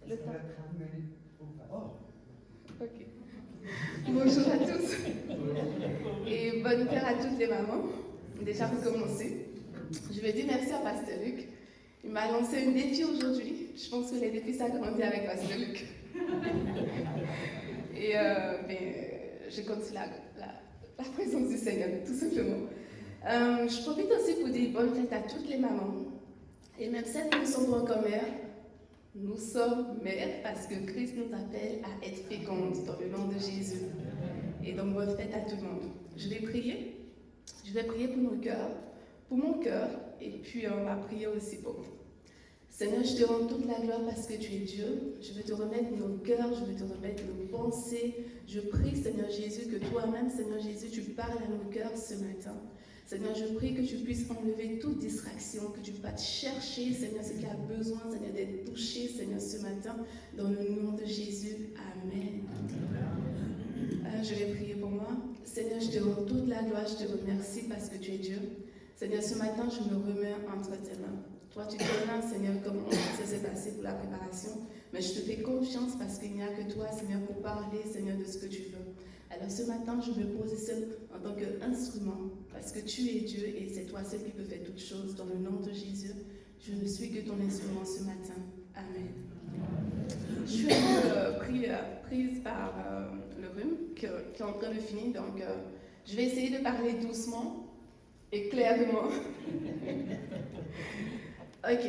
Le temps. Oh. Ok. Bonjour à tous. Et bonne fête à toutes les mamans. Déjà pour commencer, je veux dire merci à Pasteur Luc. Il m'a lancé un défi aujourd'hui. Je pense que les défis s'agrandissent avec Pasteur Luc. Et je continue la présence du Seigneur, tout simplement. Je profite aussi pour dire bonne fête à toutes les mamans. Et même celles qui ne sont pas encore mères, nous sommes mères parce que Christ nous appelle à être fécondes dans le nom de Jésus. Et donc, bonne fête à tout le monde. Je vais prier. Je vais prier pour nos cœurs, pour mon cœur, et puis on va prier aussi pour vous. Seigneur, je te rends toute la gloire parce que tu es Dieu. Je veux te remettre nos cœurs, je veux te remettre nos pensées. Je prie, Seigneur Jésus, que toi-même, Seigneur Jésus, tu parles à nos cœurs ce matin. Seigneur, je prie que tu puisses enlever toute distraction, que tu puisses chercher, Seigneur, ce qui a besoin, Seigneur, d'être touché, Seigneur, ce matin, dans le nom de Jésus. Amen. Je vais prier pour moi. Seigneur, je te rends toute la gloire, je te remercie parce que tu es Dieu. Seigneur, ce matin, je me remets entre tes mains. Toi, tu connais, Seigneur, comment ça s'est passé pour la préparation, mais je te fais confiance parce qu'il n'y a que toi, Seigneur, pour parler, Seigneur, de ce que tu veux. Alors ce matin, je me positionne en tant qu'instrument parce que tu es Dieu et c'est toi seul qui peux faire toutes choses. Dans le nom de Jésus, je ne suis que ton instrument ce matin. Amen. Je suis un peu prise par le rhume qui est en train de finir, donc je vais essayer de parler doucement et clairement. Ok.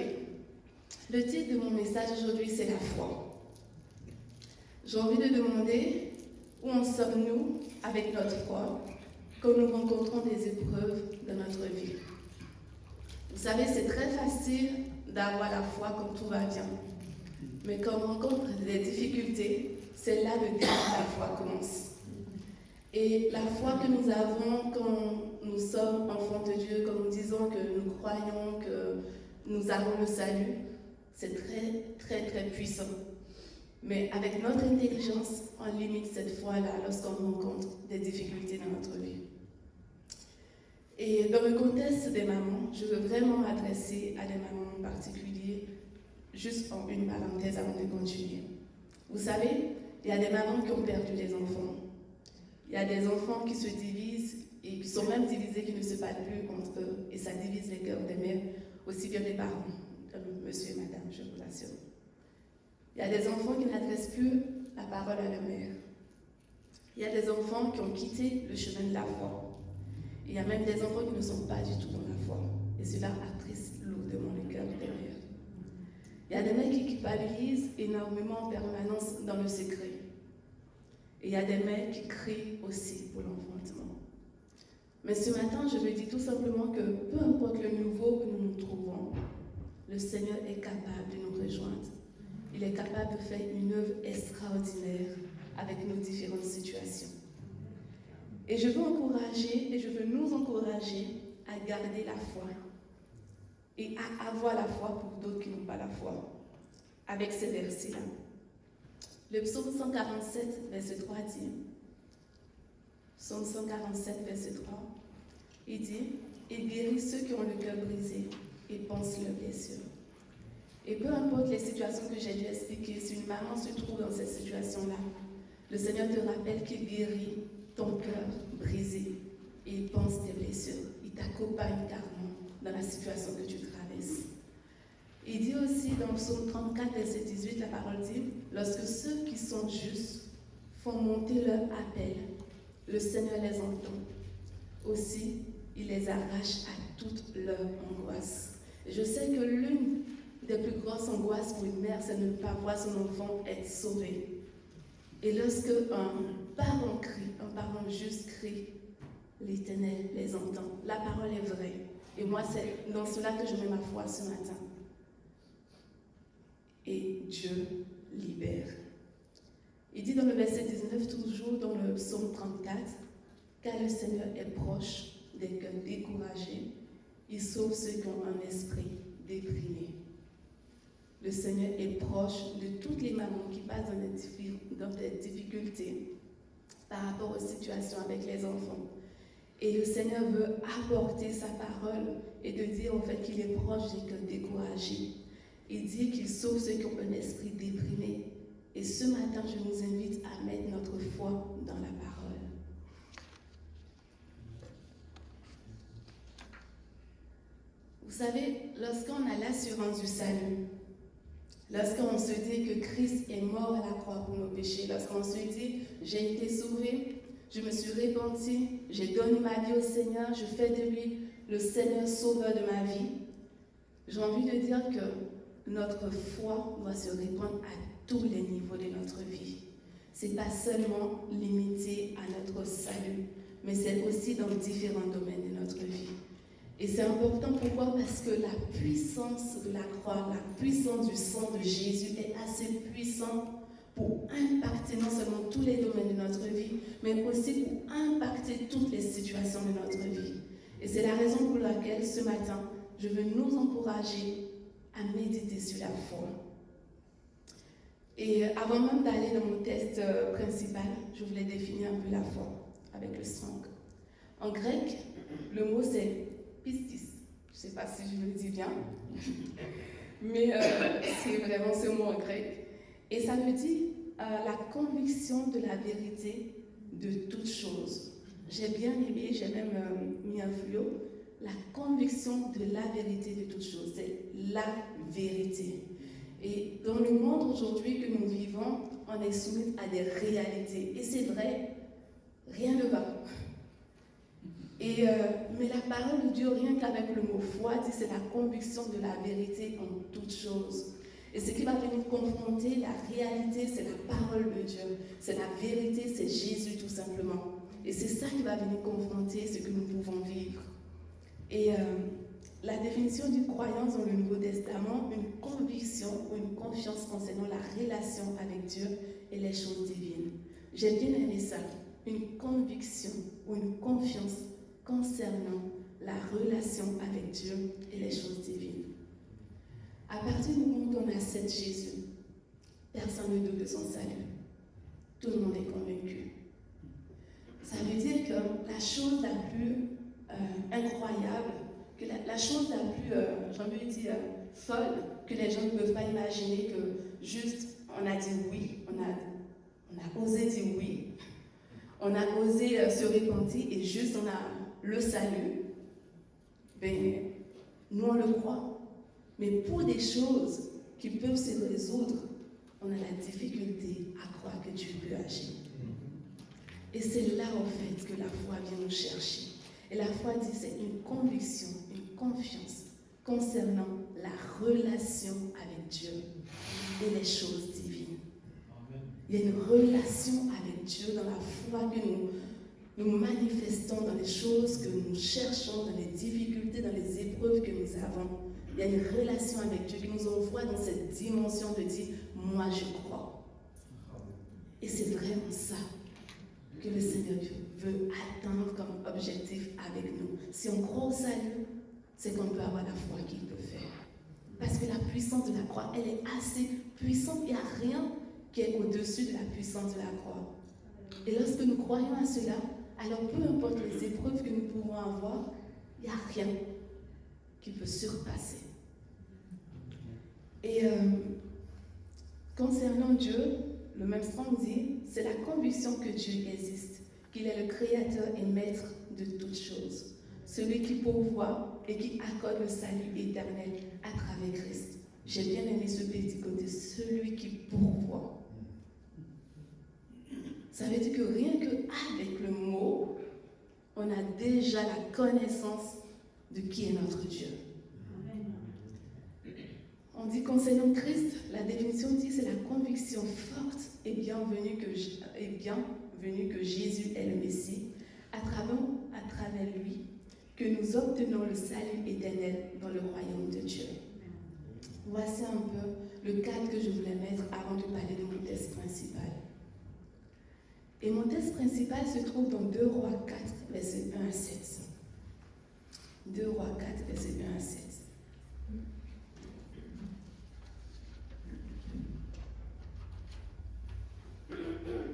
Le titre de mon message aujourd'hui, c'est la foi. J'ai envie de demander où en sommes-nous avec notre foi quand nous rencontrons des épreuves dans notre vie. Vous savez, c'est très facile d'avoir la foi quand tout va bien. Mais quand on rencontre des difficultés, c'est là le début de la foi commence. Et la foi que nous avons quand nous sommes enfants de Dieu, quand nous disons que nous croyons que nous avons le salut, c'est très, très, très puissant. Mais avec notre intelligence, on limite cette foi-là lorsqu'on rencontre des difficultés dans notre vie. Et dans le contexte des mamans, je veux vraiment m'adresser à des mamans en particulier, juste en une parenthèse avant de continuer. Vous savez, il y a des mamans qui ont perdu des enfants. Il y a des enfants qui se divisent et qui sont même divisés, qui ne se battent plus entre eux. Et ça divise les cœurs des mères, aussi bien des parents, monsieur et madame, je vous l'assure. Il y a des enfants qui n'adressent plus la parole à leur mère. Il y a des enfants qui ont quitté le chemin de la foi. Il y a même des enfants qui ne sont pas du tout dans la foi. Et cela attriste lourdement le cœur des mères. Il y a des mères qui culpabilisent énormément en permanence dans le secret. Et il y a des mères qui crient aussi pour l'enfantement. Mais ce matin, je veux dire tout simplement que peu importe le niveau que nous nous trouvons, le Seigneur est capable de nous rejoindre. Il est capable de faire une œuvre extraordinaire avec nos différentes situations. Et je veux encourager, et je veux nous encourager à garder la foi et à avoir la foi pour d'autres qui n'ont pas la foi, avec ces versets-là. Le psaume 147, verset 3 dit, psaume 147, verset 3, il dit, « Il guérit ceux qui ont le cœur brisé et pense leurs blessures. » Et peu importe les situations que j'ai dû expliquer, si une maman se trouve dans cette situation-là, le Seigneur te rappelle qu'il guérit ton cœur brisé et il pense tes blessures. Il t'accompagne carrément dans la situation que tu traverses. Il dit aussi dans Psaume 34, verset 18, la parole dit, « Lorsque ceux qui sont justes font monter leur appel, le Seigneur les entend. Aussi, il les arrache à toute leur angoisse. » Je sais que l'une des plus grosses angoisses pour une mère, c'est de ne pas voir son enfant être sauvé. Et lorsque un parent crie, un parent juste crie, l'Éternel les entend. La parole est vraie. Et moi, c'est dans cela que je mets ma foi ce matin. Et Dieu libère. Il dit dans le verset 19, toujours dans le psaume 34, « Car le Seigneur est proche des cœurs découragés, il sauve ceux qui ont un esprit déprimé. » Le Seigneur est proche de toutes les mamans qui passent dans des difficultés par rapport aux situations avec les enfants. Et le Seigneur veut apporter sa parole et de dire en fait qu'il est proche des cœurs découragés. Il dit qu'il sauve ceux qui ont un esprit déprimé. ce matin, je nous invite à mettre notre foi dans la parole. Vous savez, lorsqu'on a l'assurance du salut, lorsqu'on se dit que Christ est mort à la croix pour nos péchés, lorsqu'on se dit « j'ai été sauvé, je me suis repenti, j'ai donné ma vie au Seigneur, je fais de lui le Seigneur sauveur de ma vie », j'ai envie de dire que notre foi doit se répandre à tous les niveaux de notre vie. Ce n'est pas seulement limité à notre salut, mais c'est aussi dans différents domaines de notre vie. Et c'est important, pourquoi? Parce que la puissance de la croix, la puissance du sang de Jésus est assez puissante pour impacter non seulement tous les domaines de notre vie, mais aussi pour impacter toutes les situations de notre vie. Et c'est la raison pour laquelle ce matin, je veux nous encourager à méditer sur la foi. Et avant même d'aller dans mon test principal, je voulais définir un peu la foi avec le sang. En grec, le mot c'est pistis. Je ne sais pas si je le dis bien, mais c'est vraiment ce mot en grec. Et ça veut dire la conviction de la vérité de toute chose. J'ai bien aimé, j'ai même mis un fluo, la conviction de la vérité de toute chose. C'est la vérité. Et dans le monde aujourd'hui que nous vivons, on est soumis à des réalités. Et c'est vrai, rien ne va. Mais la parole de Dieu, rien qu'avec le mot foi, dit c'est la conviction de la vérité en toutes choses. Et ce qui va venir confronter la réalité, c'est la parole de Dieu. C'est la vérité, c'est Jésus tout simplement. Et c'est ça qui va venir confronter ce que nous pouvons vivre. Et la définition d'une croyance dans le Nouveau Testament, une conviction ou une confiance concernant la relation avec Dieu et les choses divines. J'ai bien aimé ça, une conviction ou une confiance concernant la relation avec Dieu et les choses divines. À partir du moment où on accepte Jésus, personne ne doute de son salut. Tout le monde est convaincu. Ça veut dire que la chose la plus incroyable, que la chose la plus, j'ai envie de dire, folle, que les gens ne peuvent pas imaginer, que juste on a dit oui, on a osé dire oui, on a osé se repentir et juste on a le salut, ben, nous on le croit. Mais pour des choses qui peuvent se résoudre, on a la difficulté à croire que Dieu peut agir. Et c'est là en fait que la foi vient nous chercher. Et la foi dit c'est une conviction, une confiance concernant la relation avec Dieu et les choses divines. Il y a une relation avec Dieu dans la foi que nous manifestons dans les choses que nous cherchons, dans les difficultés, dans les épreuves que nous avons. Il y a une relation avec Dieu qui nous envoie dans cette dimension de dire « moi je crois ». Et c'est vraiment ça que le Seigneur Dieu veut atteindre comme objectif avec nous. Si on croit au salut, c'est qu'on peut avoir la foi qu'il peut faire. Parce que la puissance de la croix, elle est assez puissante. Il n'y a rien qui est au-dessus de la puissance de la croix. Et lorsque nous croyons à cela, alors peu importe les épreuves que nous pouvons avoir, il n'y a rien qui peut surpasser. Et concernant Dieu, le même Strong dit, c'est la conviction que Dieu existe, qu'il est le créateur et maître de toutes choses, celui qui pourvoit et qui accorde le salut éternel à travers Christ. J'ai bien aimé ce petit côté, celui qui pourvoit. Ça veut dire que rien qu'avec le mot, on a déjà la connaissance de qui est notre Dieu. On dit concernant Christ, la définition dit c'est la conviction forte et bienvenue que Jésus est le Messie, à travers lui, que nous obtenons le salut éternel dans le royaume de Dieu. Voici un peu le cadre que je voulais mettre avant de parler de mon test principal. Et mon test principal se trouve dans 2 Rois 4, versets 1 à 7. 2 Rois 4, versets 1 à 7.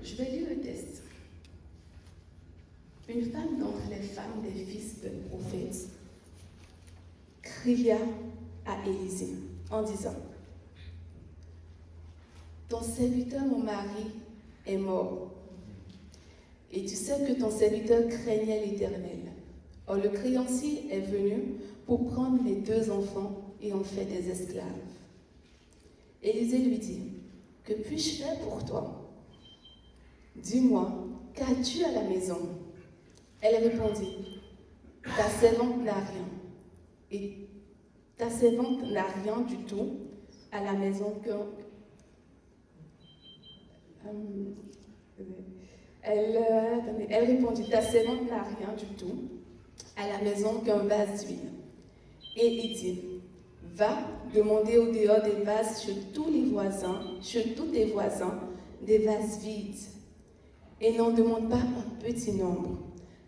Je vais lire le test. Une femme d'entre les femmes des fils de prophètes cria à Élisée en disant ton serviteur, mon mari, est mort. Et tu sais que ton serviteur craignait l'Éternel. Or le créancier est venu pour prendre les 2 enfants et en fait des esclaves. Élisée lui dit, que puis-je faire pour toi? Dis-moi, qu'as-tu à la maison? Elle répondit, ta servante n'a rien. Et ta servante n'a rien du tout à la maison elle répondit, ta servante n'a rien du tout à la maison qu'un vase d'huile. Et il dit, va demander au dehors des vases chez tous tes voisins, des vases vides. Et n'en demande pas un petit nombre.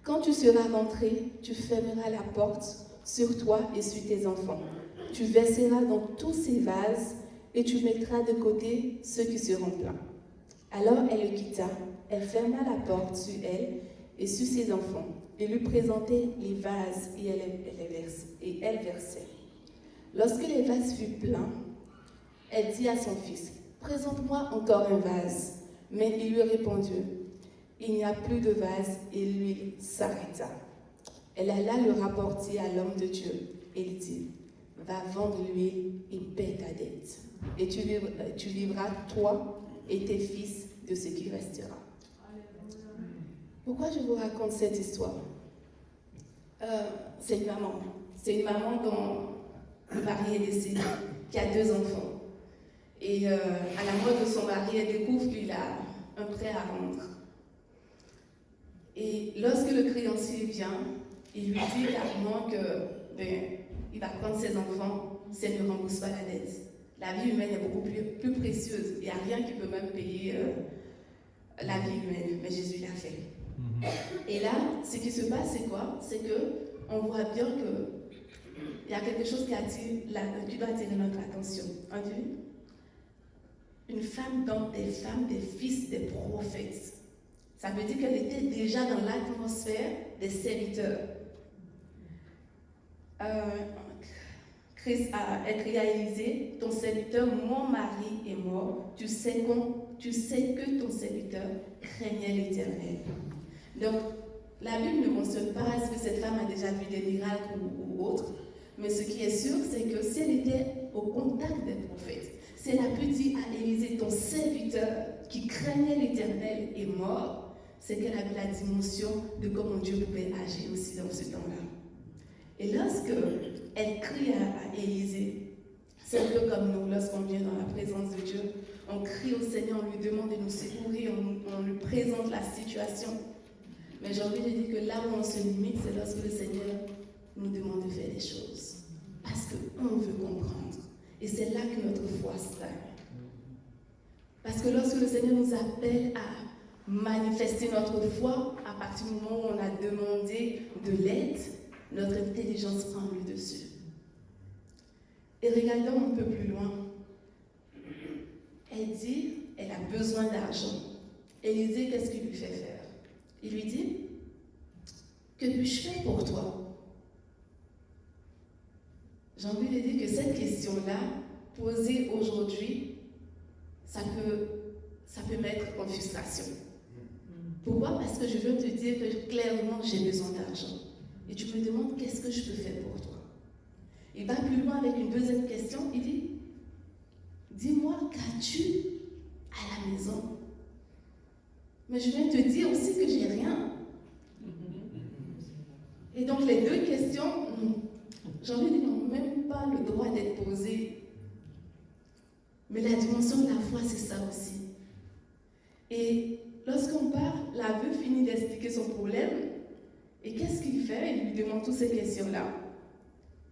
Quand tu seras rentré, tu fermeras la porte sur toi et sur tes enfants. Tu verseras dans tous ces vases et tu mettras de côté ceux qui seront pleins. Alors elle le quitta, elle ferma la porte sur elle et sur ses enfants, et lui présentait les vases et elle versait. Lorsque les vases furent pleins, elle dit à son fils, présente-moi encore un vase. Mais il lui répondit, il n'y a plus de vase, et l'huile s'arrêta. Elle alla le rapporter à l'homme de Dieu et il dit, va vendre l'huile et paie ta dette. Et tu vivras toi et tes fils de ce qui restera. Pourquoi je vous raconte cette histoire? C'est une maman. C'est une maman dont le mari est décédé, qui a 2 enfants. Et à la mort de son mari, elle découvre qu'il a un prêt à rendre. Et lorsque le créancier vient, il lui dit clairement que il va prendre ses enfants si elle ne rembourse pas la dette. La vie humaine est beaucoup plus précieuse. Il n'y a rien qui peut même payer la vie humaine, mais Jésus l'a fait. Et là, ce qui se passe, c'est quoi? C'est qu'on voit bien qu'il y a quelque chose qui doit attirer notre attention. Une femme dans des femmes, des fils, des prophètes. Ça veut dire qu'elle était déjà dans l'atmosphère des serviteurs. Christ a écrit à Élisée, ton serviteur, mon mari est mort. Tu sais que ton serviteur craignait l'Éternel. Donc, la Bible ne mentionne pas est-ce que cette femme a déjà vu des miracles ou autre. Mais ce qui est sûr, c'est que si elle était au contact des prophètes, si elle a pu dire à Élisée, ton serviteur qui craignait l'Éternel est mort, c'est qu'elle avait la dimension de comment Dieu pouvait agir aussi dans ce temps-là. Et lorsque elle crie à Élisée, c'est un peu comme nous, lorsqu'on vient dans la présence de Dieu, on crie au Seigneur, on lui demande de nous secourir, on lui présente la situation. Mais j'ai envie de dire que là où on se limite, c'est lorsque le Seigneur nous demande de faire des choses. Parce qu'on veut comprendre. Et c'est là que notre foi stagne. Parce que lorsque le Seigneur nous appelle à manifester notre foi, à partir du moment où on a demandé de l'aide, notre intelligence prend le dessus. Et regardons un peu plus loin. Elle dit, elle a besoin d'argent. Élisée, qu'est-ce qu'il lui fait faire? Il lui dit, que puis-je faire pour toi? J'ai envie de dire que cette question-là, posée aujourd'hui, ça peut mettre en frustration. Pourquoi? Parce que je veux te dire que clairement, j'ai besoin d'argent. Et tu me demandes, qu'est-ce que je peux faire pour toi? Il va plus loin avec une deuxième question. Il dit, dis-moi, qu'as-tu à la maison? Mais je viens te dire aussi que j'ai rien. Et donc les 2 questions, j'ai envie de dire, n'ont même pas le droit d'être posées. Mais la dimension de la foi, c'est ça aussi. Et lorsqu'on parle, la veuve finit d'expliquer son problème. Et qu'est-ce qu'il fait? Il lui demande toutes ces questions-là.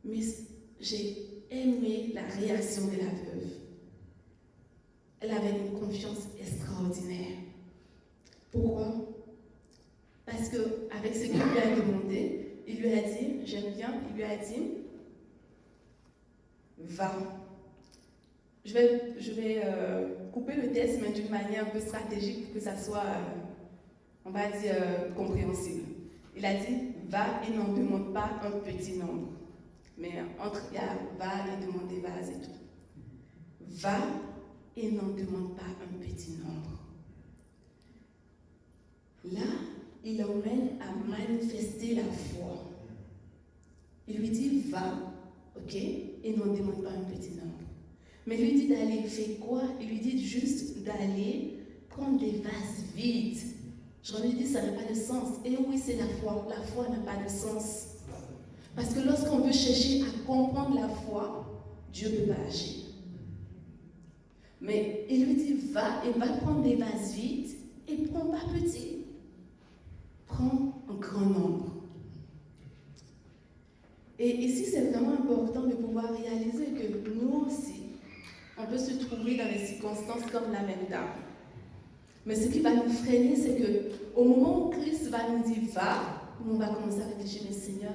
Mais j'ai aimé la réaction de la veuve. Elle avait une confiance extraordinaire. Pourquoi? Parce qu'avec ce qu'il lui a demandé, il lui a dit, j'aime bien, il lui a dit, va. Je vais couper le texte, mais d'une manière un peu stratégique pour que ça soit, on va dire, compréhensible. Il a dit, va et n'en demande pas un petit nombre. Mais entre il y a va et demander vase et tout. Va et n'en demande pas un petit nombre. Là, il l'emmène à manifester la foi. Il lui dit, va, ok, et n'en demande pas un petit nombre. Mais il lui dit d'aller, il fait quoi? Il lui dit juste d'aller prendre des vases vides. J'en ai dit, ça n'a pas de sens. Et oui, c'est la foi. La foi n'a pas de sens. Parce que lorsqu'on veut chercher à comprendre la foi, Dieu ne peut pas agir. Mais il lui dit, va et va prendre des vases vides et prends pas petit. Prends un grand nombre. Et ici, c'est vraiment important de pouvoir réaliser que nous aussi, on peut se trouver dans des circonstances comme la même dame. Mais ce qui va nous freiner, c'est qu'au moment où Christ va nous dire va, on va commencer à réfléchir, mais Seigneur,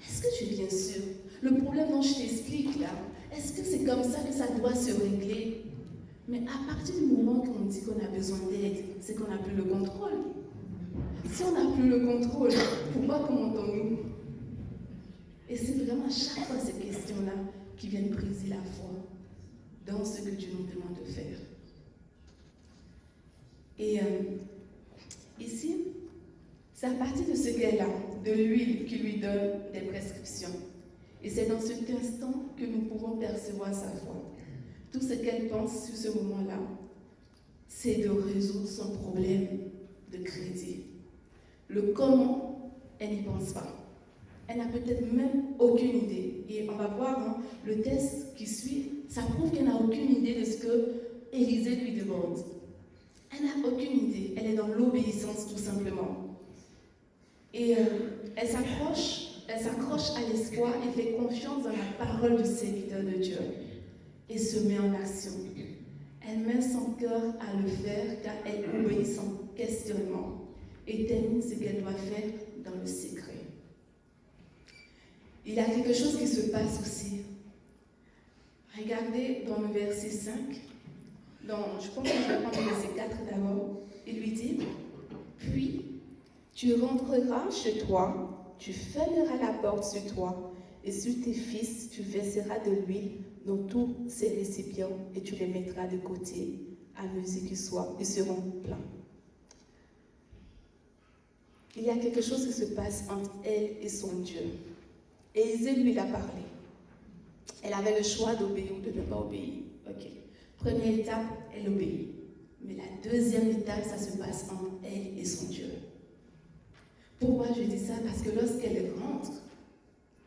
est-ce que tu es bien sûr? Le problème dont je t'explique là, est-ce que c'est comme ça que ça doit se régler? Mais à partir du moment qu'on dit qu'on a besoin d'aide, c'est qu'on n'a plus le contrôle. Si on n'a plus le contrôle, pourquoi commentons-nous? Et c'est vraiment à chaque fois ces questions-là qui viennent briser la foi dans ce que Dieu nous demande de faire. Et ici, c'est à partir de ce qu'elle a, de l'huile qui lui donne des prescriptions. Et c'est dans cet instant que nous pouvons percevoir sa foi. Tout ce qu'elle pense sur ce moment-là, c'est de résoudre son problème de crédit. Le comment, elle n'y pense pas. Elle n'a peut-être même aucune idée. Et on va voir, le test qui suit, ça prouve qu'elle n'a aucune idée de ce que Élisée lui demande. Elle n'a aucune idée. Elle est dans l'obéissance tout simplement. Et elle s'accroche à l'espoir et fait confiance dans la parole du serviteur de Dieu. Et se met en action. Elle met son cœur à le faire car elle obéit sans questionnement et termine ce qu'elle doit faire dans le secret. Il y a quelque chose qui se passe aussi. Regardez dans le verset 5, je pense que je vais prendre le verset 4 d'abord. Il lui dit, puis tu rentreras chez toi, tu fermeras la porte sur toi, et sur tes fils tu verseras de l'huile dans tous ces récipients, et tu les mettras de côté à mesure qu'ils seront pleins. Il y a quelque chose qui se passe entre elle et son Dieu. Élisée lui a parlé. Elle avait le choix d'obéir ou de ne pas obéir. Ok. Première étape, elle obéit. Mais la deuxième étape, ça se passe entre elle et son Dieu. Pourquoi je dis ça? Parce que lorsqu'elle rentre,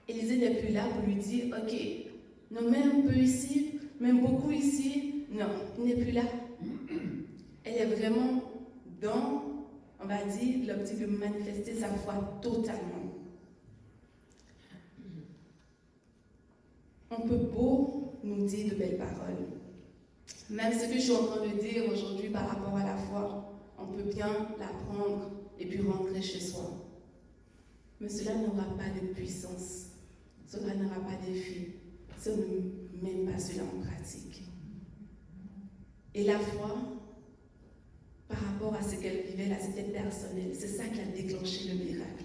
Élisée n'est plus là pour lui dire, ok, non, mets un peu ici, mets beaucoup ici. Non, il n'est plus là. Elle est vraiment dans, on va dire, l'optique de manifester sa foi totalement. On peut beau nous dire de belles paroles. Même ce que je suis en train de dire aujourd'hui par rapport à la foi, on peut bien l'apprendre et puis rentrer chez soi. Mais cela n'aura pas de puissance. Cela n'aura pas d'effet. Si on ne met pas cela en pratique. Et la foi, par rapport à ce qu'elle vivait là, c'était personnel. C'est ça qui a déclenché le miracle.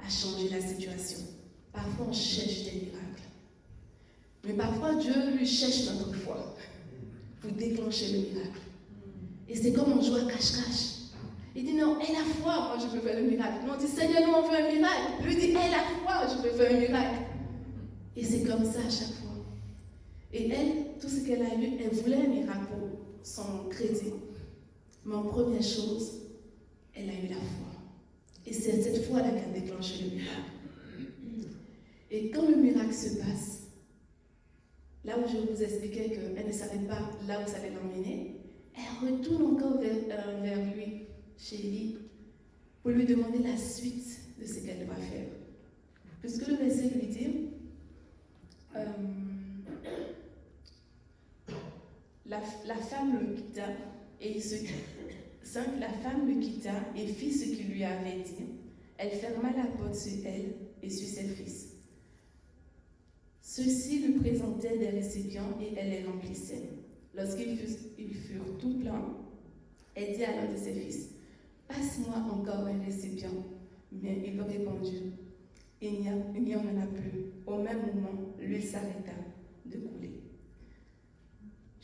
A changé la situation. Parfois, on cherche des miracles. Mais parfois, Dieu lui cherche notre foi pour déclencher le miracle. Et c'est comme on joue à cache-cache. Il dit non, aie la foi, moi je peux faire le miracle. Nous on dit Seigneur, nous on veut un miracle. Lui dit aie la foi, je peux faire un miracle. Et c'est comme ça à chaque fois. Et elle, tout ce qu'elle a eu, elle voulait un miracle pour son crédit. Mais en première chose, elle a eu la foi. Et c'est cette foi-là qui a déclenché le miracle. Et quand le miracle se passe, là où je vous expliquais qu'elle ne savait pas là où ça allait l'emmener, elle retourne encore vers lui, chez lui, pour lui demander la suite de ce qu'elle doit faire. Puisque le verset lui dit, la femme le quitta et la femme le quitta et fit ce qu'il lui avait dit. Elle ferma la porte sur elle et sur ses fils. Ceux-ci lui présentaient des récipients et elle les remplissait. Lorsqu'ils furent tout pleins, elle dit à l'un de ses fils, « Passe-moi encore un récipient. » Mais il lui répondit, « Il n'y en a plus. » Au même moment, l'huile s'arrêta de couler.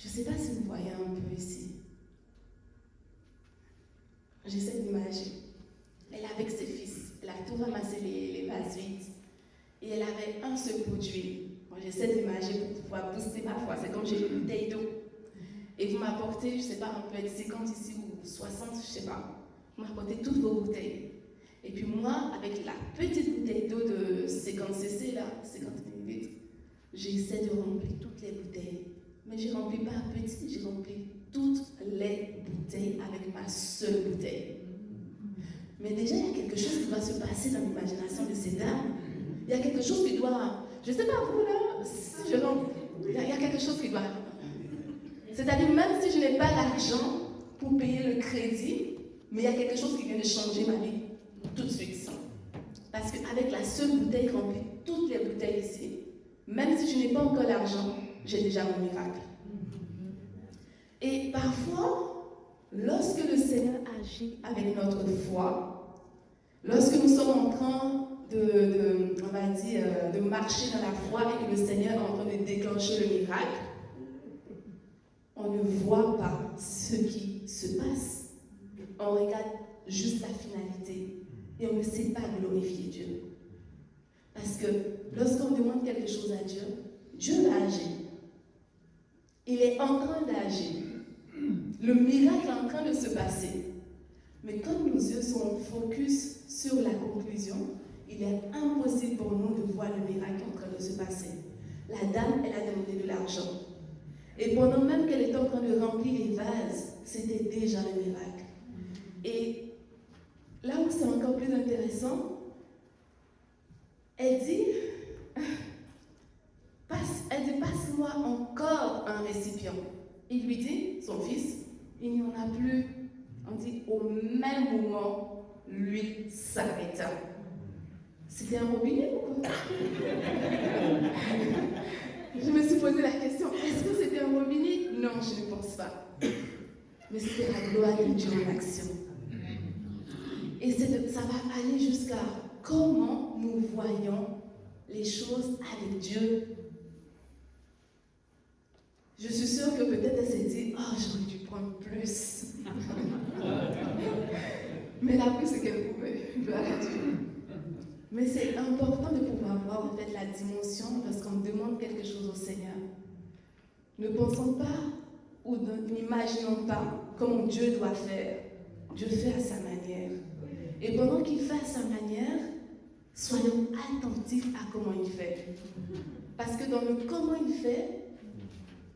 Je ne sais pas si vous voyez un peu ici. J'essaie d'imager. Elle avec ses fils, elle a tout ramassé les vases vides. Et elle avait un seul pot d'huile. Moi, j'essaie d'imager pour pouvoir booster ma foi. C'est comme j'ai une bouteille d'eau. Et vous m'apportez, je ne sais pas, on peut être 50 ici ou 60, je ne sais pas. Vous m'apportez toutes vos bouteilles. Et puis moi, avec la petite bouteille d'eau de 50 cc, là, 50 ml, j'essaie de remplir toutes les bouteilles. Mais je ne remplis pas petit, j'ai rempli toutes les bouteilles avec ma seule bouteille. Mais déjà, il y a quelque chose qui va se passer dans l'imagination de ces dames. Il y a quelque chose qui doit... Je ne sais pas vous là, si je remplis, il y a quelque chose qui doit... C'est-à-dire, même si je n'ai pas l'argent pour payer le crédit, mais il y a quelque chose qui vient de changer ma vie tout de suite. Parce qu'avec la seule bouteille remplie, toutes les bouteilles ici, même si je n'ai pas encore l'argent, j'ai déjà mon miracle. Et parfois, lorsque le Seigneur agit avec notre foi, lorsque nous sommes en train on va dire, de marcher dans la foi et que le Seigneur est en train de déclencher le miracle, on ne voit pas ce qui se passe. On regarde juste la finalité et on ne sait pas glorifier Dieu. Parce que lorsqu'on demande quelque chose à Dieu, Dieu va agir. Il est en train d'agir. Le miracle est en train de se passer. Mais comme nos yeux sont focus sur la conclusion, il est impossible pour nous de voir le miracle en train de se passer. La dame, elle a demandé de l'argent. Et pendant même qu'elle était en train de remplir les vases, c'était déjà le miracle. Et là où c'est encore plus intéressant, elle dit, passe-moi encore un récipient. Il lui dit, son fils, il n'y en a plus. On dit, au même moment, l'huile s'arrêta. C'était un robinet ou quoi? Je me suis posé la question, est-ce que c'était un robinet? Non, je ne pense pas. Mais c'était la gloire de Dieu en action. Et ça va aller jusqu'à comment nous voyons les choses avec Dieu. Je suis sûre que peut-être elle s'est dit, oh, j'aurais dû prendre plus. Mais elle a pris ce qu'elle pouvait, gloire à Dieu. Mais c'est important de pouvoir voir en fait la dimension lorsqu'on demande quelque chose au Seigneur. Ne pensons pas ou n'imaginons pas comment Dieu doit faire. Dieu fait à sa manière. Et pendant qu'il fait à sa manière, soyons attentifs à comment il fait. Parce que dans le comment il fait,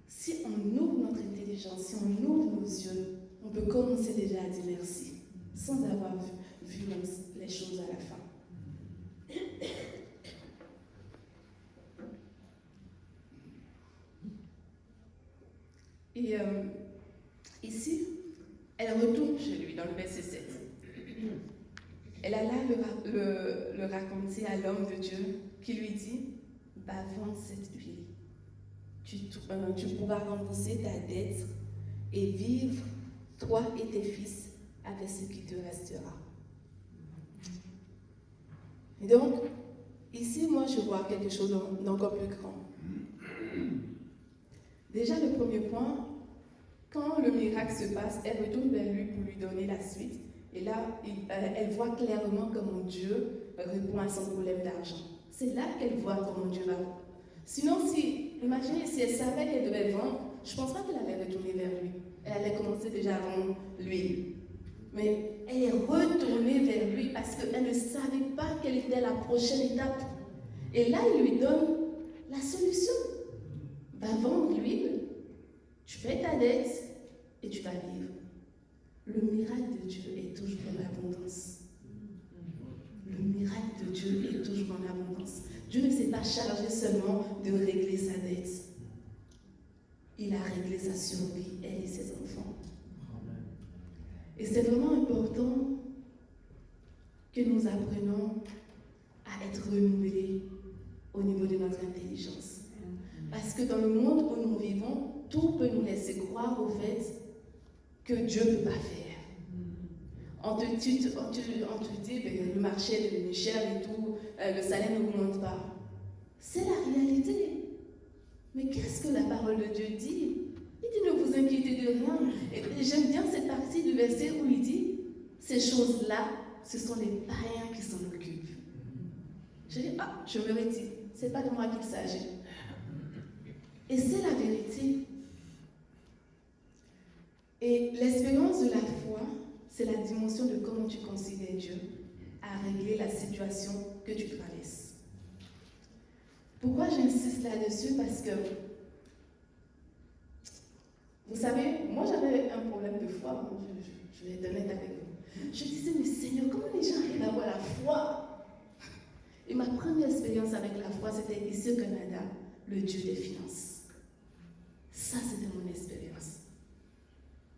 si on ouvre notre intelligence, si on ouvre nos yeux, on peut commencer déjà à dire merci, sans avoir vu les choses à la fin. Et ici, elle retourne chez lui dans le verset 7. Elle alla le raconter à l'homme de Dieu qui lui dit, va vendre cette huile. Tu pourras rembourser ta dette et vivre, toi et tes fils, avec ce qui te restera. Et donc, ici, moi, je vois quelque chose d'encore plus grand. Déjà, le premier point, quand le miracle se passe, elle retourne vers lui pour lui donner la suite. Et là, elle voit clairement comment Dieu répond à son problème d'argent. C'est là qu'elle voit comment Dieu va. Sinon, imaginez, si elle savait qu'elle devait vendre, je ne pense pas qu'elle allait retourner vers lui. Elle allait commencer déjà à vendre l'huile. Mais elle est retournée vers lui parce qu'elle ne savait pas quelle était la prochaine étape. Et là, il lui donne la solution. Va vendre l'huile, tu payes ta dette et tu vas vivre. Le miracle de Dieu est toujours en abondance. Le miracle de Dieu est toujours en abondance. Dieu ne s'est pas chargé seulement de régler sa dette. Il a réglé sa survie, elle et ses enfants. Et c'est vraiment important que nous apprenions à être renouvelés au niveau de notre intelligence. Parce que dans le monde où nous vivons, tout peut nous laisser croire au fait que Dieu ne peut pas faire. On te dit, le marché est devenu cher et tout, le salaire n'augmente pas. C'est la réalité. Mais qu'est-ce que la parole de Dieu dit? Il dit, ne vous inquiétez de rien. Et j'aime bien cette partie du verset où il dit, ces choses-là, ce sont les païens qui s'en occupent. Je dis, je me retire. Ce n'est pas de moi qu'il s'agit. Et c'est la vérité. Et l'expérience de la foi, c'est la dimension de comment tu considères Dieu à régler la situation que tu traverses. Pourquoi j'insiste là-dessus? Parce que, vous savez, moi j'avais un problème de foi, je vais être honnête avec vous. Je disais, mais Seigneur, comment les gens arrivent à avoir la foi? Et ma première expérience avec la foi, c'était ici au Canada, le Dieu des finances. Ça, c'était mon expérience.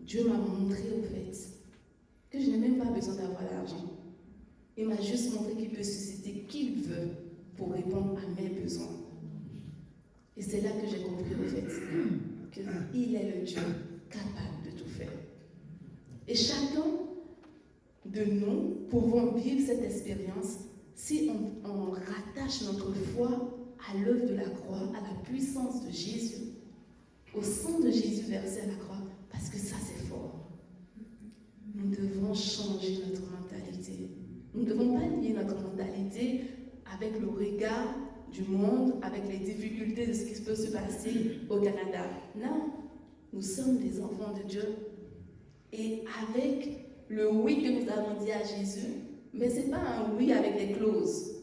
Dieu m'a montré au fait que je n'ai même pas besoin d'avoir l'argent. Il m'a juste montré qu'il peut susciter qui il veut pour répondre à mes besoins. Et c'est là que j'ai compris au fait qu'il est le Dieu capable de tout faire. Et chacun de nous pouvons vivre cette expérience si on rattache notre foi à l'œuvre de la croix, à la puissance de Jésus, au sang de Jésus versé à la croix, parce que ça c'est fort. Nous devons changer notre mentalité. Nous ne devons pas lier notre mentalité avec le regard du monde, avec les difficultés de ce qui peut se passer au Canada. Non, nous sommes des enfants de Dieu. Et avec le oui que nous avons dit à Jésus, mais ce n'est pas un oui avec des clauses.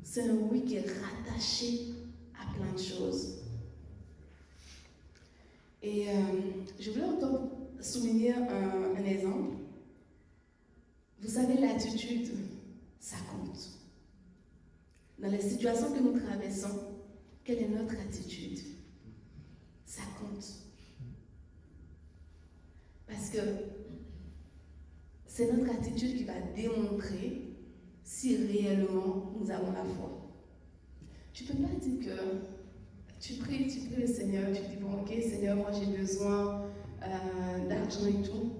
C'est un oui qui est rattaché à plein de choses. Et je voulais encore souligner un exemple. Vous savez, l'attitude, ça compte. Dans les situations que nous traversons, quelle est notre attitude? Ça compte. Parce que c'est notre attitude qui va démontrer si réellement nous avons la foi. Tu ne peux pas dire que tu pries le Seigneur, tu dis, bon, ok, Seigneur, moi j'ai besoin d'argent et tout.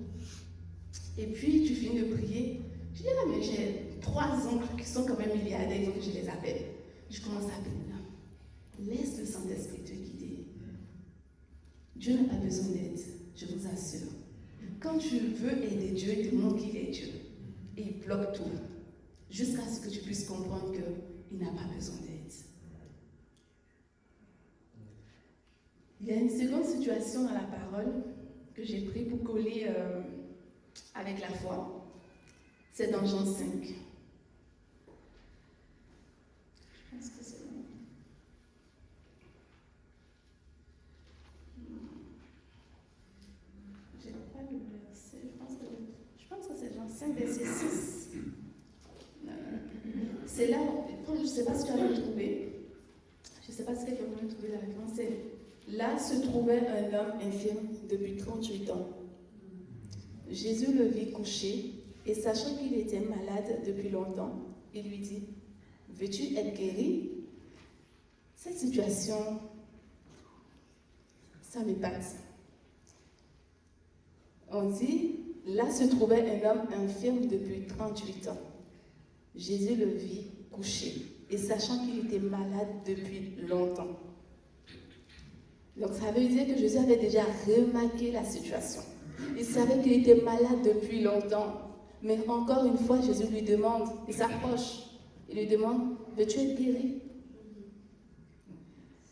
Et puis tu finis de prier. Tu dis, mais j'ai 3 oncles qui sont quand même milliardaires, il faut que je les appelle. Je commence à appeler. Non. Laisse le Saint-Esprit te guider. Dieu n'a pas besoin d'aide, je vous assure. Quand tu veux aider Dieu, il te montre qu'il est Dieu. Et il bloque tout. Jusqu'à ce que tu puisses comprendre qu'il n'a pas besoin d'aide. Il y a une seconde situation dans la parole que j'ai pris pour coller avec la foi. C'est dans Jean 5. Je pense que c'est bon. J'ai pas le verset. Je pense que c'est Jean 5, verset 6. C'est là, je ne sais pas si tu as le trouvé. Je ne sais pas si quelqu'un peut trouver la réponse. Là se trouvait un homme infirme depuis 38 ans. Jésus le vit couché et sachant qu'il était malade depuis longtemps, il lui dit, « Veux-tu être guéri ?» Cette situation, ça m'épate. On dit, là se trouvait un homme infirme depuis 38 ans. Jésus le vit couché et sachant qu'il était malade depuis longtemps. Donc ça veut dire que Jésus avait déjà remarqué la situation. Il savait qu'il était malade depuis longtemps. Mais encore une fois, Jésus lui demande, il s'approche, il lui demande, veux-tu être guéri?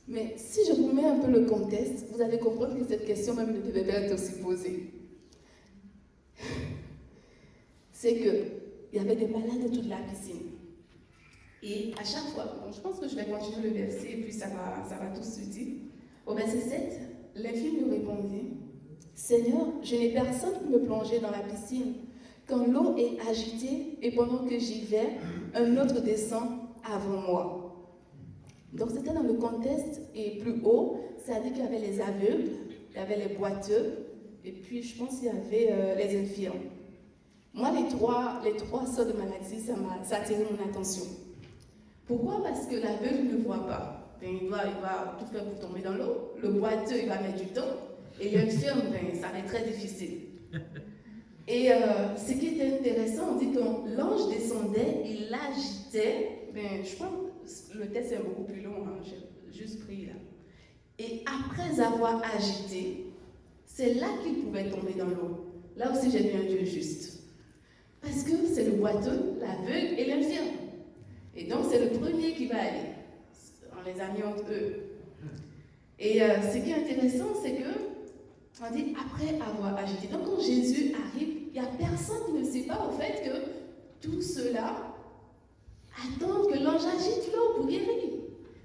Mais si je vous mets un peu le contexte, vous allez comprendre que cette question même ne devait pas être aussi posée. C'est qu'il y avait des malades dans toute la piscine. Et à chaque fois, bon, je pense que je vais continuer le verset et puis ça va tout se dire. Au verset 7, l'infirme lui répondit, « Seigneur, je n'ai personne pour me plonger dans la piscine. Quand l'eau est agitée et pendant que j'y vais, un autre descend avant moi. » Donc c'était dans le contexte et plus haut, c'est-à-dire qu'il y avait les aveugles, il y avait les boiteux et puis je pense qu'il y avait les infirmes. Moi, les trois sortes de maladies, ça a attiré mon attention. Pourquoi? Parce que l'aveugle ne voit pas. Il va tout faire pour tomber dans l'eau. Le boiteux, il va mettre du temps. Et l'infirme, ça va être très difficile. Et ce qui était intéressant, on dit que l'ange descendait, il l'agitait. Je pense que le texte est beaucoup plus long, hein, j'ai juste pris là. Et après avoir agité, c'est là qu'il pouvait tomber dans l'eau. Là aussi, j'ai vu un Dieu juste. Parce que c'est le boiteux, l'aveugle et l'infirme. Et donc, c'est le premier qui va aller. On les a mis entre eux. Et ce qui est intéressant, c'est que, on dit, après avoir agité. Donc, quand Jésus arrive, il n'y a personne qui ne sait pas, au fait, que tout cela attendent que l'ange agite l'eau pour guérir.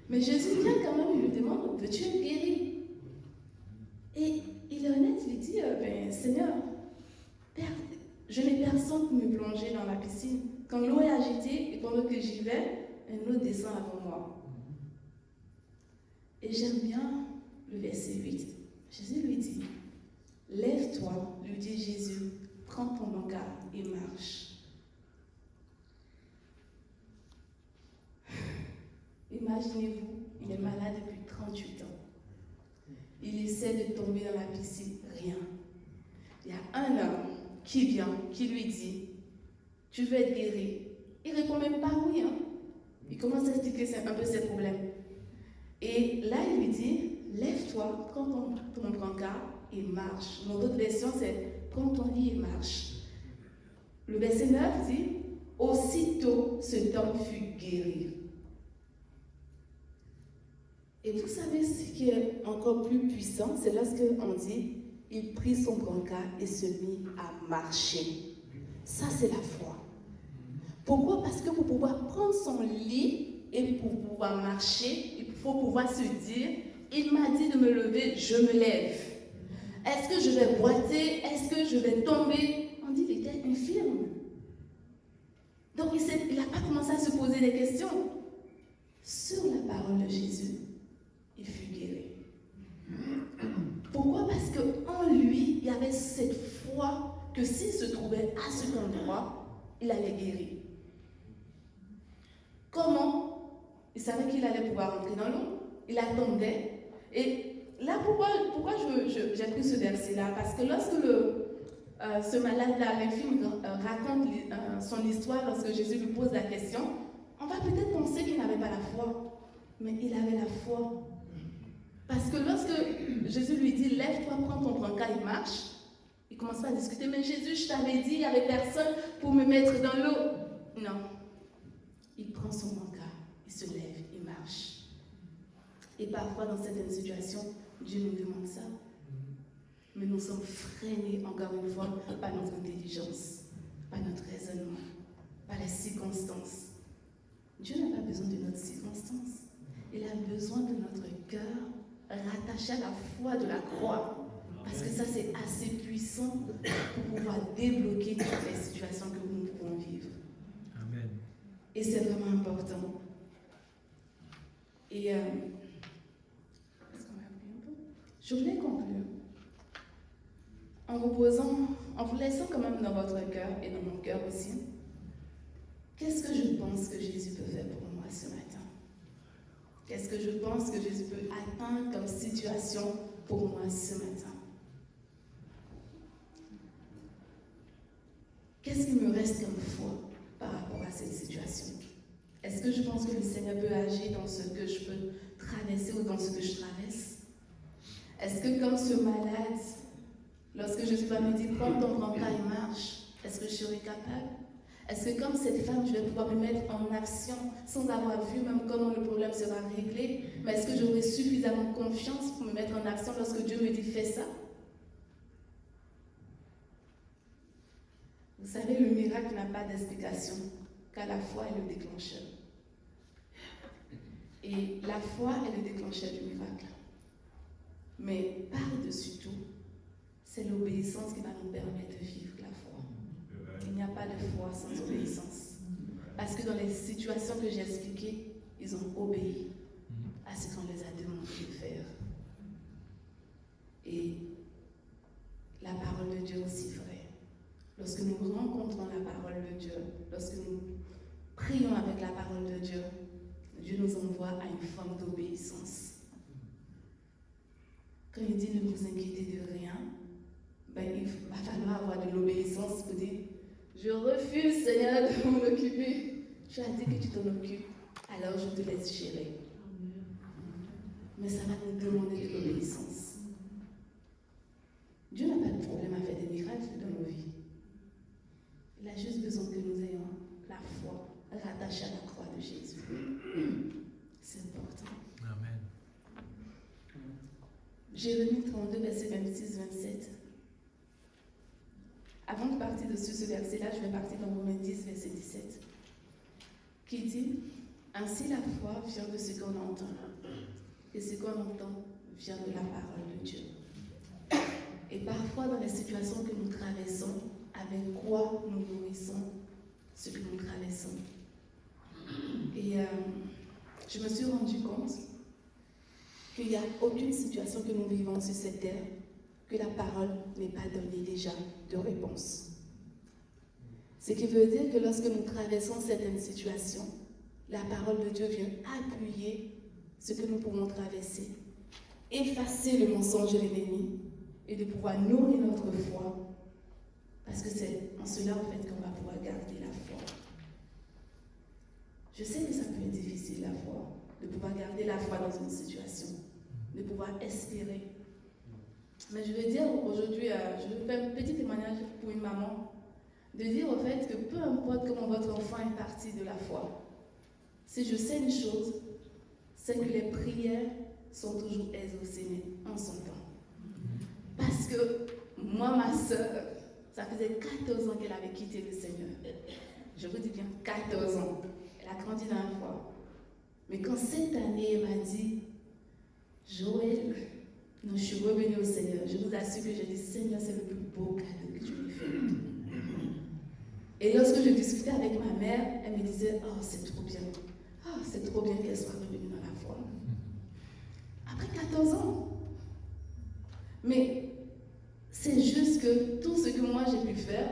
Mais Jésus vient quand même, il lui demande, veux-tu être guéri? Et il est honnête, il dit, Seigneur, je n'ai personne pour me plonger dans la piscine. Quand l'eau est agitée et pendant que j'y vais, une eau descend avant moi. Et j'aime bien le verset 8. Jésus lui dit, lève-toi, lui dit Jésus, prends ton brancard et marche. Imaginez-vous, il est malade depuis 38 ans. Il essaie de tomber dans la piscine, rien. Il y a un homme qui vient, qui lui dit, tu veux être guéri. Il ne répond même pas oui. Il commence à expliquer un peu ses problèmes. Et là, il lui dit, lève-toi, prends ton brancard et marche. Dans d'autres versions, c'est prends ton lit et marche. Le verset 9 dit, aussitôt cet homme fut guéri. Et vous savez ce qui est encore plus puissant, c'est lorsque on dit, il prit son brancard et se mit à marcher. Ça, c'est la foi. Pourquoi? Parce que pour pouvoir prendre son lit et pour pouvoir marcher, il faut pouvoir se dire, il m'a dit de me lever, je me lève. Est-ce que je vais boiter? Est-ce que je vais tomber? On dit qu'il était infirme. Donc il n'a pas commencé à se poser des questions. Sur la parole de Jésus, il fut guéri. Pourquoi? Parce qu'en lui, il y avait cette foi que s'il se trouvait à cet endroit, il allait guérir. Comment? Il savait qu'il allait pouvoir rentrer dans l'eau. Il attendait. Et là, pourquoi j'ai pris ce verset-là? Parce que lorsque ce malade-là, l'infirme, raconte son histoire, lorsque Jésus lui pose la question, on va peut-être penser qu'il n'avait pas la foi. Mais il avait la foi. Parce que lorsque Jésus lui dit, lève-toi, prends ton brancard et marche, il commence pas à discuter, mais Jésus, je t'avais dit, il n'y avait personne pour me mettre dans l'eau. Non. Il prend son brancard, il se lève, il marche. Et parfois, dans certaines situations, Dieu nous demande ça. Mais nous sommes freinés, encore une fois, par notre intelligence, par notre raisonnement, par les circonstances. Dieu n'a pas besoin de notre circonstance. Il a besoin de notre cœur rattaché à la foi de la croix. Parce que ça, c'est assez puissant pour pouvoir débloquer toutes les situations que nous pouvons vivre. Amen. Et c'est vraiment important. Et je voulais conclure en vous laissant quand même dans votre cœur et dans mon cœur aussi. Qu'est-ce que je pense que Jésus peut faire pour moi ce matin? Qu'est-ce que je pense que Jésus peut atteindre comme situation pour moi ce matin? Qu'est-ce qui me reste comme foi par rapport à cette situation? Est-ce que je pense que le Seigneur peut agir dans ce que je peux traverser ou dans ce que je traverse? Est-ce que comme ce malade, lorsque Jésus va me dire « Prends ton brancard et marche », est-ce que je serai capable? Est-ce que comme cette femme, je vais pouvoir me mettre en action sans avoir vu même comment le problème sera réglé? Mais est-ce que j'aurai suffisamment confiance pour me mettre en action lorsque Dieu me dit « Fais ça ». Vous savez, le miracle n'a pas d'explication, car la foi est le déclencheur. Et la foi est le déclencheur du miracle. Mais par-dessus tout, c'est l'obéissance qui va nous permettre de vivre la foi. Il n'y a pas de foi sans obéissance. Parce que dans les situations que j'ai expliquées, ils ont obéi à ce qu'on les a demandé de faire. Et la parole de Dieu aussi vraie. Lorsque nous rencontrons la parole de Dieu, lorsque nous prions avec la parole de Dieu, Dieu nous envoie à une forme d'obéissance. Quand il dit ne vous inquiétez de rien, il va falloir avoir de l'obéissance pour dire je refuse, Seigneur, de m'en occuper. Tu as dit que tu t'en occupes, alors je te laisse gérer. Mais ça va nous demander de l'obéissance. problème à faire des miracles dans nos vies. Il a juste besoin que nous ayons la foi rattachée à la croix de Jésus. C'est important. Amen. Jérémie 32, verset 26-27. Avant de partir dessus ce verset-là, je vais partir dans Romains 10, verset 17, qui dit « Ainsi la foi vient de ce qu'on entend, et ce qu'on entend vient de la parole de Dieu. » Et parfois, dans les situations que nous traversons, avec quoi nous nourrissons ce que nous traversons. Et je me suis rendu compte qu'il n'y a aucune situation que nous vivons sur cette terre que la parole n'est pas donnée déjà de réponse. Ce qui veut dire que lorsque nous traversons certaines situations, la parole de Dieu vient appuyer ce que nous pouvons traverser, effacer le mensonge de l'ennemi et de pouvoir nourrir notre foi. Parce que c'est en cela en fait qu'on va pouvoir garder la foi. Je sais que ça peut être difficile la foi, de pouvoir garder la foi dans une situation, de pouvoir espérer. Mais je vais dire aujourd'hui, je vais faire un petit témoignage pour une maman, de dire au fait que peu importe comment votre enfant est parti de la foi, si je sais une chose, c'est que les prières sont toujours exaucées en son temps. Parce que moi, ma soeur, ça faisait 14 ans qu'elle avait quitté le Seigneur. Je vous dis bien 14 ans. Elle a grandi dans la foi. Mais quand cette année, elle m'a dit, Joël, non, je suis revenue au Seigneur. Je vous assure que j'ai dit, Seigneur, c'est le plus beau cadeau que tu m'as fait. Et lorsque je discutais avec ma mère, elle me disait, oh, c'est trop bien. Oh, c'est trop bien qu'elle soit revenue dans la foi. Après 14 ans. Mais c'est juste que tout ce que moi j'ai pu faire,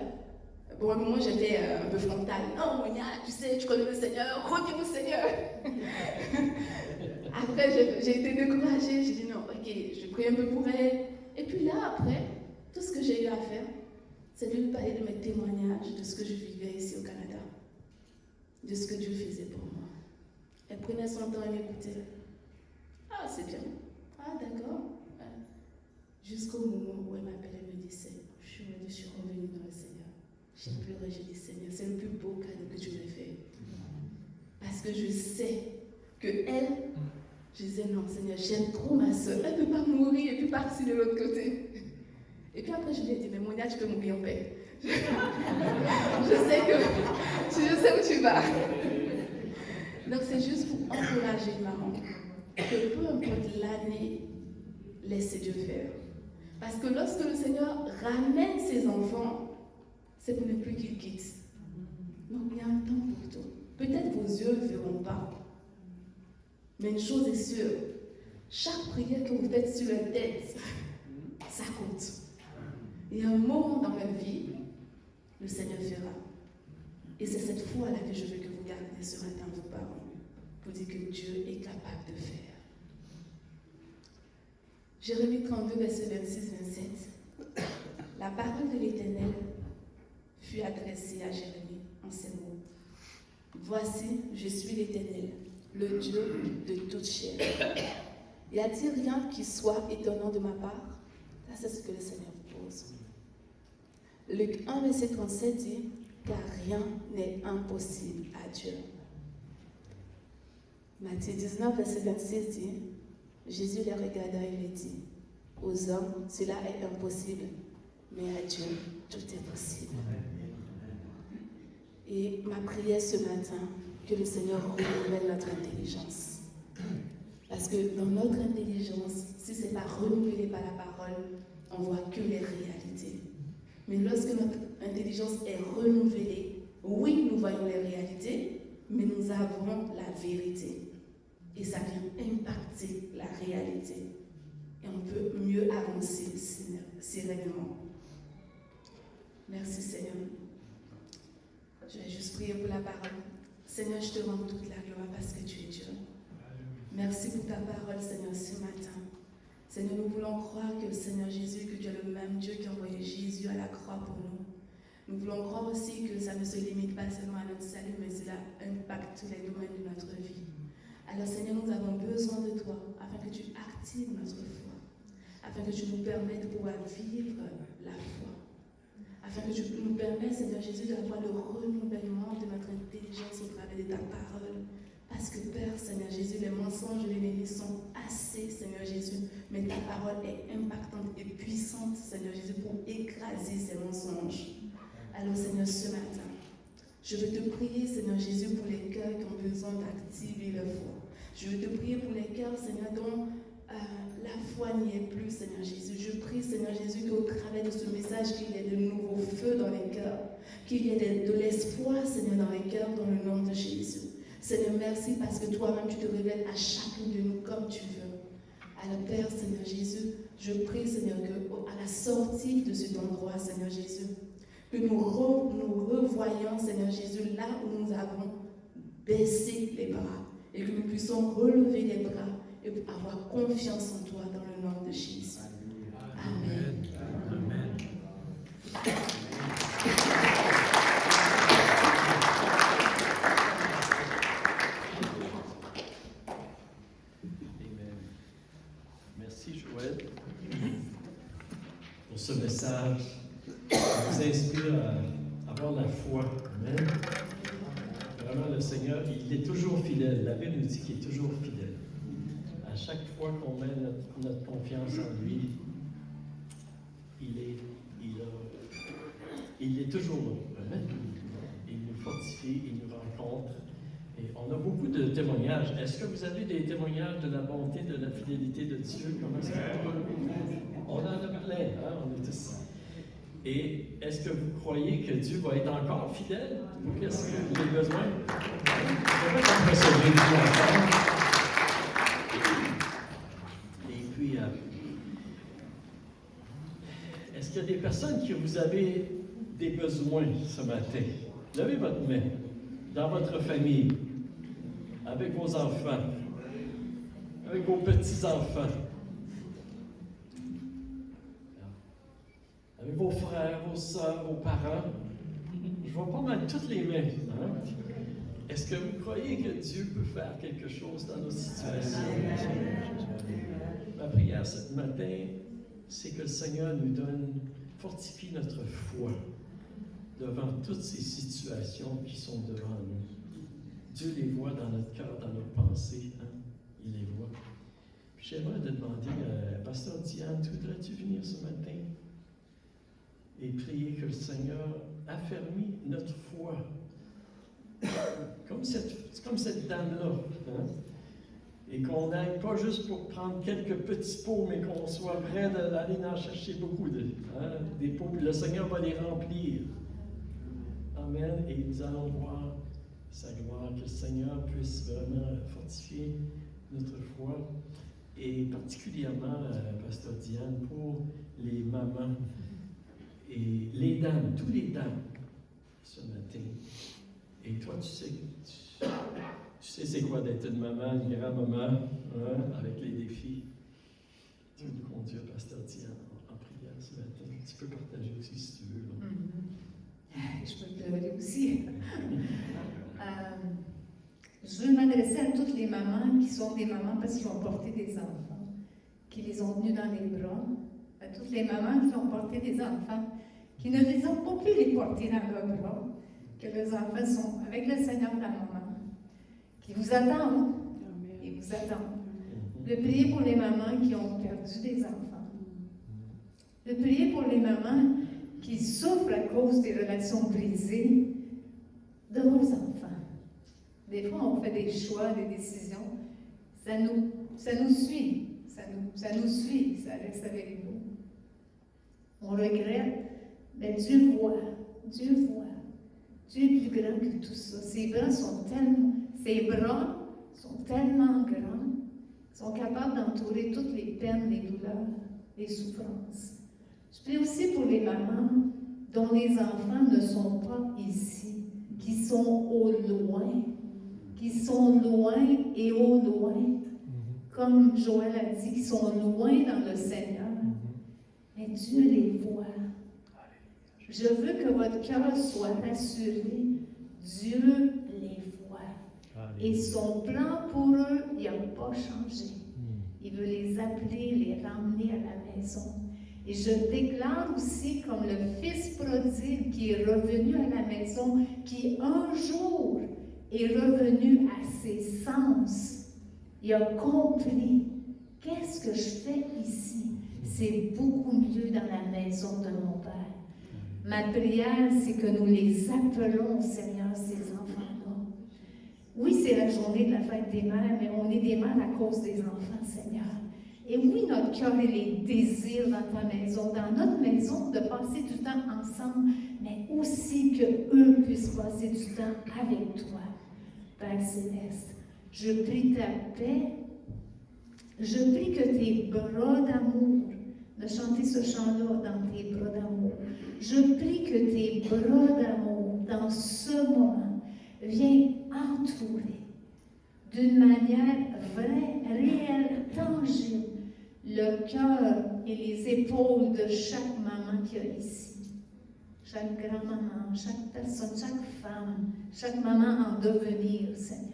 pour un moment j'étais un peu frontale. Non, Monia, tu sais, tu connais le Seigneur, reviens au Seigneur. Après, j'ai été découragée, j'ai dit non, ok, je prie un peu pour elle. Et puis là, après, tout ce que j'ai eu à faire, c'est de lui parler de mes témoignages, de ce que je vivais ici au Canada, de ce que Dieu faisait pour moi. Elle prenait son temps, elle m'écoutait. Ah, c'est bien. Ah, d'accord. Jusqu'au moment où elle m'appelle, elle me dit, je suis revenue dans le Seigneur. J'ai pleuré, j'ai dit, Seigneur, c'est le plus beau cadeau que tu m'as fait. Parce que je sais que elle, je disais, non, Seigneur, j'aime trop ma soeur. Elle ne peut pas mourir et puis partir de l'autre côté. Et puis après, je lui ai dit, mais Monia, tu peux mourir en paix. Je sais où tu vas. Donc c'est juste pour encourager une maman que peu importe l'année, laissez Dieu faire. Parce que lorsque le Seigneur ramène ses enfants, c'est pour ne plus qu'ils quittent. Donc il y a un temps pour tout. Peut-être vos yeux ne verront pas. Mais une chose est sûre, chaque prière que vous faites sur la tête, ça compte. Il y a un moment dans la vie, le Seigneur fera. Et c'est cette foi-là que je veux que vous gardiez ce matin vos parents, pour dire que Dieu est capable de faire. Jérémie 32, verset 26-27. La parole de l'Éternel fut adressée à Jérémie en ces mots. Voici, je suis l'Éternel, le Dieu de toute chair. Y a-t-il rien qui soit étonnant de ma part? Là, c'est ce que le Seigneur pose. Luc 1, verset 37 dit, car rien n'est impossible à Dieu. Matthieu 19, verset 26 dit, Jésus les regarda et lui dit, aux hommes, cela est impossible, mais à Dieu, tout est possible. Et ma prière ce matin, que le Seigneur renouvelle notre intelligence. Parce que dans notre intelligence, si ce n'est pas renouvelé par la parole, on ne voit que les réalités. Mais lorsque notre intelligence est renouvelée, oui, nous voyons les réalités, mais nous avons la vérité. Et ça vient impacter la réalité. Et on peut mieux avancer sereinement. Merci Seigneur. Je vais juste prier pour la parole. Seigneur, je te rends toute la gloire parce que tu es Dieu. Merci pour ta parole, Seigneur, ce matin. Seigneur, nous voulons croire que, Seigneur Jésus, que tu es le même Dieu qui a envoyé Jésus à la croix pour nous. Nous voulons croire aussi que ça ne se limite pas seulement à notre salut, mais cela impacte tous les domaines de notre vie. Alors, Seigneur, nous avons besoin de toi afin que tu actives notre foi, afin que tu nous permettes de pouvoir vivre la foi. Afin que tu nous permettes, Seigneur Jésus, d'avoir le renouvellement de notre intelligence au travers de ta parole. Parce que, Père, Seigneur Jésus, les mensonges de l'ennemi sont assez, Seigneur Jésus, mais ta parole est impactante et puissante, Seigneur Jésus, pour écraser ces mensonges. Alors, Seigneur, ce matin, je veux te prier, Seigneur Jésus, pour les cœurs qui ont besoin d'activer leur foi. Je veux te prier pour les cœurs, Seigneur, dont la foi n'y est plus, Seigneur Jésus. Je prie, Seigneur Jésus, qu'au travers de ce message, qu'il y ait de nouveaux feux dans les cœurs, qu'il y ait de l'espoir, Seigneur, dans les cœurs, dans le nom de Jésus. Seigneur, merci parce que toi-même, tu te révèles à chacun de nous comme tu veux. Alors, Père, Seigneur Jésus, je prie, Seigneur, qu'à la sortie de cet endroit, Seigneur Jésus, que nous revoyons, Seigneur Jésus, là où nous avons baissé les bras et que nous puissions relever les bras et avoir confiance en toi dans le nom de Jésus. Amen. Amen. Merci Joël pour ce message qui nous inspire à avoir la foi. Amen. Vraiment, le Seigneur, il est toujours fidèle. La Bible nous dit qu'il est toujours fidèle. À chaque fois qu'on met notre confiance en lui, il est toujours là. Amen. Il nous fortifie, il nous rencontre. Et on a beaucoup de témoignages. Est-ce que vous avez des témoignages de la bonté, de la fidélité de Dieu? Comment est-ce que on en a plein, hein? On est tous. Et est-ce que vous croyez que Dieu va être encore fidèle? Ou qu'est-ce que vous avez besoin? J'aimerais qu'on recevait Dieu encore. Et puis, est-ce qu'il y a des personnes qui vous avez des besoins ce matin? Levez votre main. Dans votre famille, avec vos enfants, avec vos petits-enfants, avec vos frères, vos sœurs, vos parents. Je vois pas mal toutes les mains. Hein? Est-ce que vous croyez que Dieu peut faire quelque chose dans nos situations? Ma prière ce matin, c'est que le Seigneur nous fortifie notre foi devant toutes ces situations qui sont devant nous. Dieu les voit dans notre cœur, dans nos pensées. Hein? Il les voit. Puis j'aimerais te demander, Pasteur Diane, voudrais-tu venir ce matin et prier que le Seigneur affermit notre foi, comme cette dame-là, hein? Et qu'on n'aille pas juste pour prendre quelques petits pots, mais qu'on soit prêt d'aller en chercher beaucoup des pots, puis le Seigneur va les remplir. Amen. Et nous allons voir sa gloire, que le Seigneur puisse vraiment fortifier notre foi, et particulièrement, Pasteur Diane, pour les mamans et les dames, tous les dames, ce matin. Et toi, tu sais c'est quoi d'être une maman, une grand-maman, hein, avec les défis. Dieu nous conduit, Pasteur Diane, en prière ce matin. Tu peux partager aussi si tu veux. Je peux pleurer aussi. Je veux m'adresser à toutes les mamans qui sont des mamans parce qu'ils ont porté des enfants, qui les ont tenus dans les bras, à toutes les mamans qui ont porté des enfants, qui ne les ont pas pu les porter dans leurs bras, que leurs enfants sont avec le Seigneur dans le moment, qui vous attendent, ils vous attendent. De prier pour les mamans qui ont perdu des enfants. De prier pour les mamans qui souffrent à cause des relations brisées de vos enfants. Des fois, on fait des choix, des décisions. Ça nous suit. Ça nous suit. Ça reste avec nous. On regrette. Mais Dieu voit. Dieu voit. Dieu est plus grand que tout ça. Ses bras sont tellement grands. Ils sont capables d'entourer toutes les peines, les douleurs, les souffrances. Je prie aussi pour les mamans dont les enfants ne sont pas ici, qui sont au loin, qui sont loin et au loin, comme Joël a dit, qui sont loin dans le Seigneur. Mais Dieu les voit. Je veux que votre cœur soit assuré. Dieu les voit. Et son plan pour eux, il n'a pas changé. Il veut les appeler, les ramener à la maison. Et je déclare aussi comme le fils prodigue qui est revenu à la maison, qui un jour est revenu à ses sens. Il a compris, qu'est-ce que je fais ici? C'est beaucoup mieux dans la maison de mon Père. Ma prière, c'est que nous les appelons, Seigneur, ces enfants-là. Oui, c'est la journée de la fête des mères, mais on est des mères à cause des enfants, Seigneur. Et oui, notre cœur et les désirs dans ta maison, dans notre maison, de passer du temps ensemble, mais aussi qu'eux puissent passer du temps avec toi, Père Céleste. Je prie ta paix. Je prie que tes bras d'amour, de chanter ce chant-là dans tes bras d'amour, je prie que tes bras d'amour, dans ce moment, viennent entourer d'une manière vraie, réelle, tangible, le cœur et les épaules de chaque maman qu'il y a ici. Chaque grand-maman, chaque personne, chaque femme, chaque maman en devenir, Seigneur.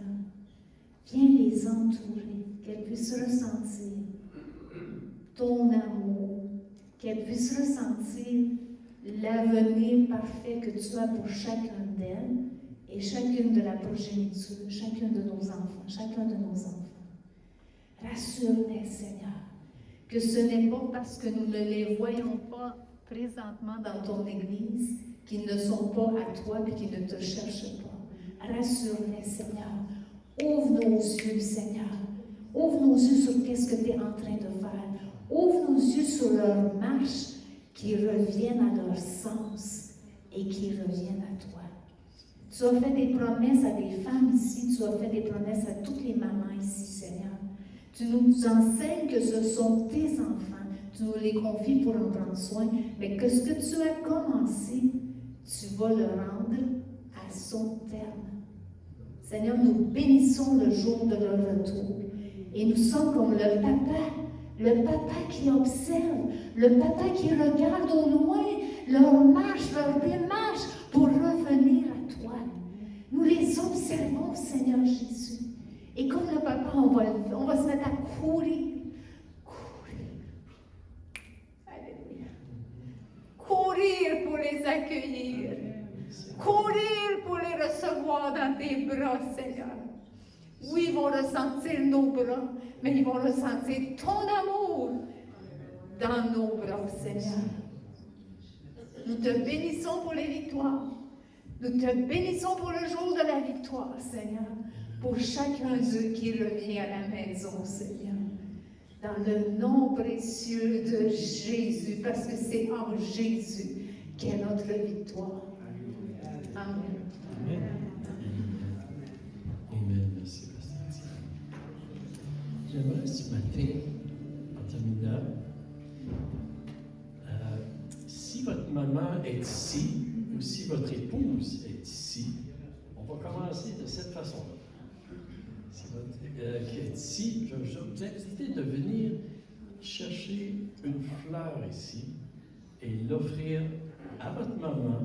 Viens les entourer, qu'elles puissent ressentir ton amour, qu'elles puissent ressentir l'avenir parfait que tu as pour chacun d'elles et chacune de la progéniture, chacun de nos enfants, chacun de nos enfants. Rassure-les, Seigneur, que ce n'est pas parce que nous ne les voyons pas présentement dans ton Église qu'ils ne sont pas à toi et qu'ils ne te cherchent pas. Rassure-les, Seigneur. Ouvre nos yeux, Seigneur. Ouvre nos yeux sur qu'est-ce que tu es en train de faire. Ouvre nos yeux sur leur marche, qu'ils reviennent à leur sens et qu'ils reviennent à toi. Tu as fait des promesses à des femmes ici, tu as fait des promesses à toutes les mamans ici, Seigneur. Tu nous enseignes que ce sont tes enfants, tu nous les confies pour en prendre soin, mais que ce que tu as commencé, tu vas le rendre à son terme. Seigneur, nous bénissons le jour de leur retour. Et nous sommes comme le papa qui observe, le papa qui regarde au loin leur marche, leur démarche pour revenir à toi. Nous les observons, Seigneur Jésus. Et comme le papa, on va se mettre à courir. Alléluia. Courir pour les accueillir. Courir pour les recevoir dans tes bras, Seigneur. Oui, ils vont ressentir nos bras, mais ils vont ressentir ton amour dans nos bras, Seigneur. Nous te bénissons pour les victoires. Nous te bénissons pour le jour de la victoire, Seigneur. Pour chacun d'eux qui revient à la maison, Seigneur. Dans le nom précieux de Jésus, parce que c'est en Jésus qu'est notre victoire. Amen. Amen. Amen. Merci, Pasteur. J'aimerais ce matin, en terminant, si votre maman est ici, ou si votre épouse est ici, on va commencer de cette façon-là. Si votre qui est ici, je vous invite de venir chercher une fleur ici et l'offrir à votre maman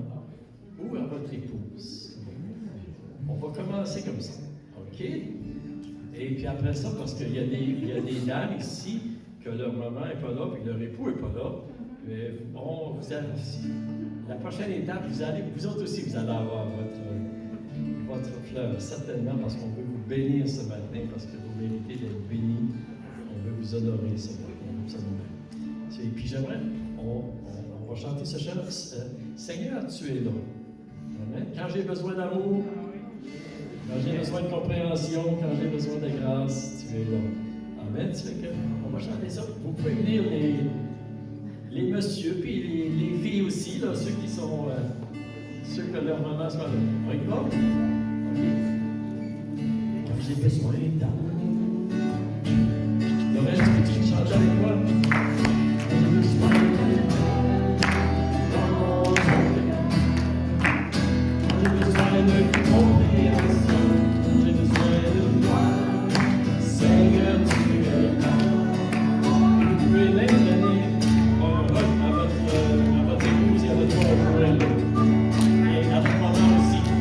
ou à votre épouse. On va commencer comme ça, OK? Et puis après ça, parce qu'il y a des dames ici que leur maman n'est pas là, puis leur époux n'est pas là, la prochaine étape, vous autres aussi, vous allez avoir votre fleur, certainement, parce qu'on veut vous bénir ce matin, parce que vous méritez d'être bénis. On veut vous honorer ce matin. Et puis j'aimerais, on va chanter ce chant. Seigneur, tu es là. Amen. Quand j'ai besoin d'amour, quand j'ai besoin de compréhension, quand j'ai besoin de grâce, tu es là. Amen. On va chanter ça. Vous pouvez venir les messieurs, puis les filles aussi, là, ceux qui sont, ceux que leur maman soit là. On y va? OK. Quand j'ai besoin d'amour. Lorraine, est-ce que tu chantes avec moi?